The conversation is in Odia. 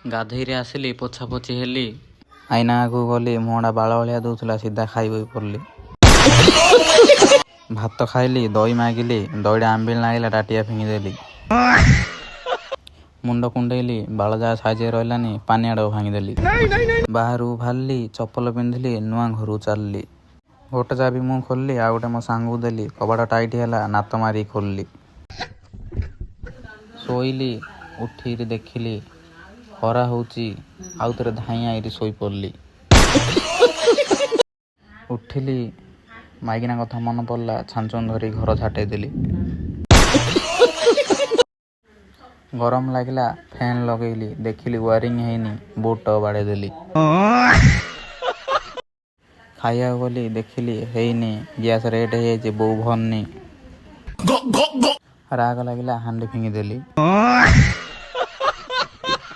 ଗାଧେଇରେ ଆସିଲି, ପୋଛାପୋଛି ହେଲି, ଆଇନା ଆଗକୁ ଗଲି, ମୁହଁଟା ବାଳ ଭଳିଆ ଦଉଥିଲା, ସିଧା ଖାଇ ବଇ ପଡ଼ିଲି। ଭାତ ଖାଇଲି, ଦହି ମାଗିଲି, ଦହିଟା ଆମ୍ବିଳି ଲାଗିଲା, ଟାଟିଆ ଫିଙ୍ଗିଦେଲି। ମୁଣ୍ଡ କୁଣ୍ଡେଇଲି, ବାଳ ଯାହା ସାଇଜରେ ରହିଲାନି, ପାନିଆଡ଼କୁ ଭାଙ୍ଗିଦେଲି। ବାହାରକୁ ବାହାରିଲି, ଚପଲ ପିନ୍ଧିଲି, ନୂଆ ଘରକୁ ଚାଲିଲି। ଗୋଟେ ଚାବି ମୁଁ ଖୋଲିଲି, ଆଉ ଗୋଟେ ମୋ ସାଙ୍ଗକୁ ଦେଲି। କବାଟ ଟାଇଟ୍ ହେଲା, ନାତ ମାରିକି ଖୋଲିଲି। ଶୋଇଲି, ଉଠିକିରି ଦେଖିଲି ଖରା ହଉଛି, ଆଉଥରେ ଧାଇଁ ଆଇରି ଶୋଇପଡ଼ିଲି। ଉଠିଲି, ମାଇକିନା କଥା ମନେ ପଡ଼ିଲା, ଛାଞ୍ଚୁଣି ଧରି ଘର ଝାଟେଇ ଦେଲି। ଗରମ ଲାଗିଲା, ଫ୍ୟାନ୍ ଲଗେଇଲି, ଦେଖିଲି ୱାରିଂ ହେଇନି, ବୋର୍ଡଟାକୁ ବାଡ଼େଇ ଦେଲି। ଖାଇବାକୁ ଗଲି, ଦେଖିଲି ହେଇନି, ଗ୍ୟାସ୍ ରେଟ୍ ହେଇଯାଇଛି, ବୋଉ ଭରନି। ରାଗ ଲାଗିଲା, ହାଣ୍ଡି ଫିଙ୍ଗିଦେଲି।